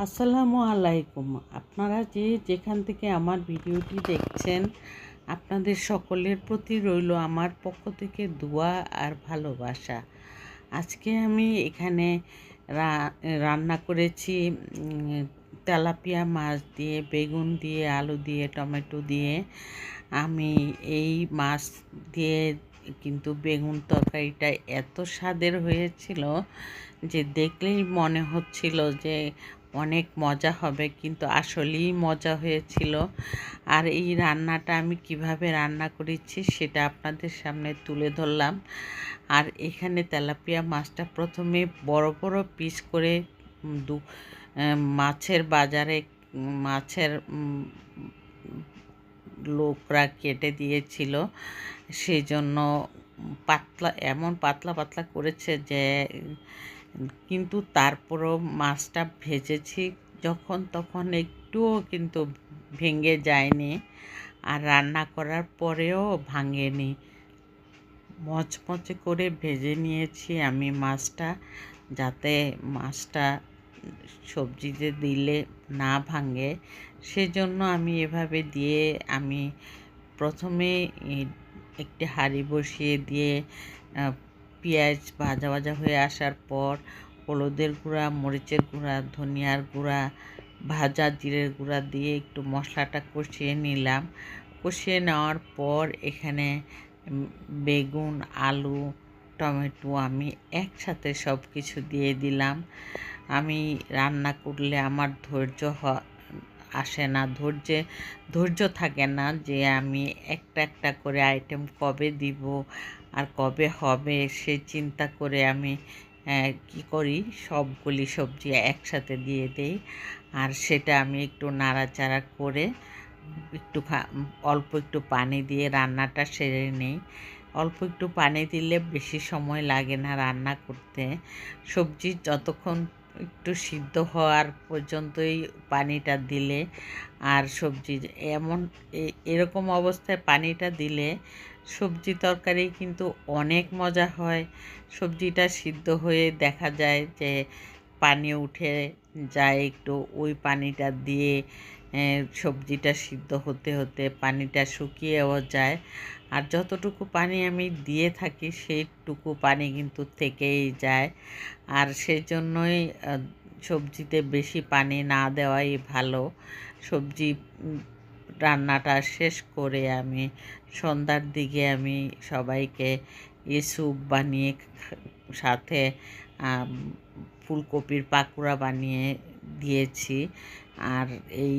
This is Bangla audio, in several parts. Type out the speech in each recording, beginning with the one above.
আসসালামু আলাইকুম। আপনারা যেখান থেকে আমার ভিডিওটি দেখছেন, আপনাদের সকলের প্রতি রইল আমার পক্ষ থেকে দোয়া আর ভালোবাসা। আজকে আমি এখানে রান্না করেছি তেলাপিয়া মাছ দিয়ে, বেগুন দিয়ে, আলু দিয়ে, টমেটো দিয়ে। আমি এই মাছ দিয়ে কিন্তু বেগুন তরকারিটা এত স্বাদের হয়েছিল যে দেখলেই মনে হচ্ছিল যে অনেক মজা হবে, কিন্তু আসলেই মজা হয়েছিল। আর এই রান্নাটা আমি কিভাবে রান্না করেছি সেটা আপনাদের সামনে তুলে ধরলাম। আর এখানে তেলাপিয়া মাছটা প্রথমে বড় বড় পিস করে মাছের বাজারে মাছের লোকরা কেটে দিয়েছিল, সেই জন্য এমন পাতলা পাতলা করেছে যে, কিন্তু তারপরও মাছটা ভেজেছি যখন তখন একটুও কিন্তু ভেঙে যায়নি, আর রান্না করার পরেও ভাঙেনি। মচমচে করে ভেজে নিয়েছি আমি মাছটা, যাতে মাছটা সবজিতে দিলে না ভাঙে। সেজন্য আমি এভাবে দিয়ে আমি প্রথমে একটি হাঁড়ি বসিয়ে দিয়ে পেঁয়াজ ভাজা ভাজা হয়ে আসার পর হলুদের গুঁড়া, মরিচের গুঁড়া, ধনিয়ার গুঁড়া, ভাজা জিরের গুঁড়া দিয়ে একটু মশলাটা কষিয়ে নিলাম। কষিয়ে নেওয়ার পর এখানে বেগুন, আলু, টমেটো আমি একসাথে সব কিছু দিয়ে দিলাম। আমি রান্না করলে আমার আসে না, ধৈর্য থাকে না যে আমি একটা একটা করে আইটেম কবে দিব আর কবে হবে, সে চিন্তা করে আমি কি করি, সবগুলি সবজি একসাথে দিয়ে দেই। আর সেটা আমি একটু নাড়াচাড়া করে অল্প একটু পানি দিয়ে রান্নাটা সেরে নিই। অল্প একটু পানি দিলে বেশি সময় লাগে না রান্না করতে। সবজি যতক্ষণ একটু সিদ্ধ হওয়ার পর্যন্তই পানিটা দিলে, আর সবজি এরকম অবস্থায় পানিটা দিলে সবজি তরকারি কিন্তু অনেক মজা হয়। সবজিটা সিদ্ধ হয়ে দেখা যায় যে পানি উঠে যায় একটু, ওই পানিটা দিয়ে সবজিটা সিদ্ধ হতে হতে পানিটা শুকিয়েও যায়। আর যতটুকু পানি আমি দিয়ে থাকি সেইটুকু পানি কিন্তু থেকেই যায়। আর সেই জন্যই সবজিতে বেশি পানি না দেওয়াই ভালো। সবজি রান্নাটা শেষ করে আমি সন্ধ্যার দিকে আমি সবাইকে স্যুপ বানিয়ে সাথে ফুলকপির পাকোড়া বানিয়ে দিয়েছি। আর এই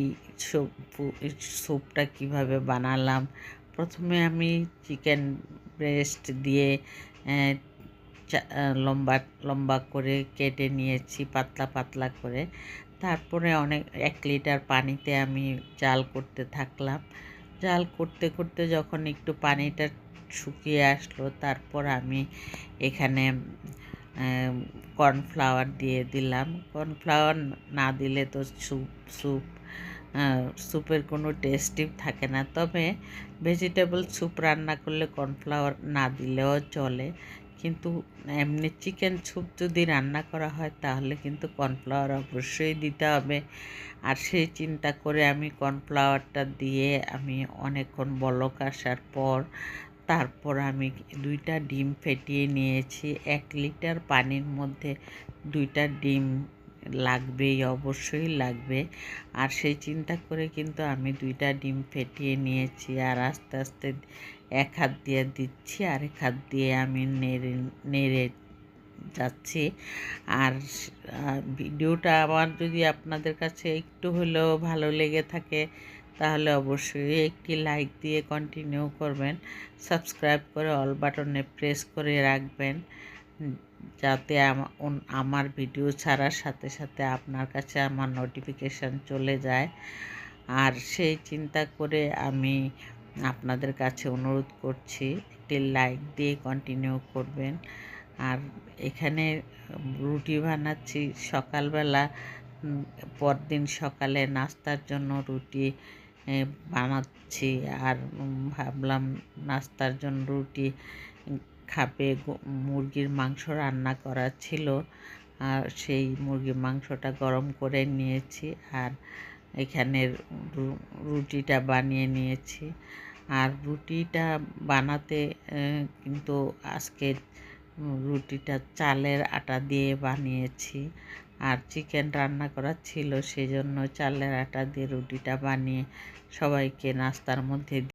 স্যুপটা কিভাবে বানালাম, প্রথমে আমি চিকেন ব্রেস্ট দিয়ে লম্বা লম্বা করে কেটে নিয়েছি, পাতলা পাতলা করে। তারপরে 1 লিটার পানিতে আমি জাল করতে থাকলাম। জাল করতে করতে যখন একটু পানিটা শুকিয়ে আসলো, তারপর আমি এখানে কর্নফ্লাওয়ার দিয়ে দিলাম। কর্নফ্লাওয়ার না দিলে তো স্যুপের কোনো টেস্টই থাকে না। তবে ভেজিটেবল স্যুপ রান্না করলে কর্নফ্লাওয়ার না দিলেও চলে, কিন্তু এমনি চিকেন স্যুপ যদি রান্না করা হয় তাহলে কিন্তু কর্নফ্লাওয়ার অবশ্যই দিতে হবে। আর সেই চিন্তা করে আমি কর্নফ্লাওয়ারটা দিয়ে আমি অনেকক্ষণ বলক আসার পর তারপর আমি 2টা ডিম ফেটিয়ে নিয়েছি। 1 লিটার পানির মধ্যে 2টা ডিম লাগবেই, অবশ্যই লাগবে। আর সেই চিন্তা করে কিন্তু আমি 2টা ডিম ফেটিয়ে নিয়েছি। আর আস্তে আস্তে এক হাত দিয়ে দিচ্ছি, আরেক হাত দিয়ে আমি নেড়ে যাচ্ছি। আর ভিডিওটা আমার যদি আপনাদের কাছে একটু হলেও ভালো লেগে থাকে তাহলে অবশ্যই একটি লাইক দিয়ে কন্টিনিউ করবেন। সাবস্ক্রাইব করে অল বাটনে প্রেস করে রাখবেন, যাতে আমার ভিডিও ছাড়ার সাথে সাথে আপনার কাছে আমার নোটিফিকেশান চলে যায়। আর সেই চিন্তা করে আমি আপনাদের কাছে অনুরোধ করছি একটি লাইক দিয়ে কন্টিনিউ করবেন। আর এখানে রুটি বানাচ্ছি সকালবেলা, পরদিন সকালে নাস্তার জন্য রুটি বানাচ্ছি। আর ভাবলাম নাস্তার জন্য রুটি খাবে, মুরগির মাংস রান্না করা ছিল, আর সেই মুরগির মাংসটা গরম করে নিয়েছি, আর এখানে রুটিটা বানিয়ে নিয়েছি। আর রুটিটা বানাতে কিন্তু আজকে রুটিটা চালের আটা দিয়ে বানিয়েছি। আর চিকেন রান্না করা ছিল, সেজন্য চালের আটা দিয়ে রুটিটা বানিয়ে সবাইকে নাস্তার মধ্যে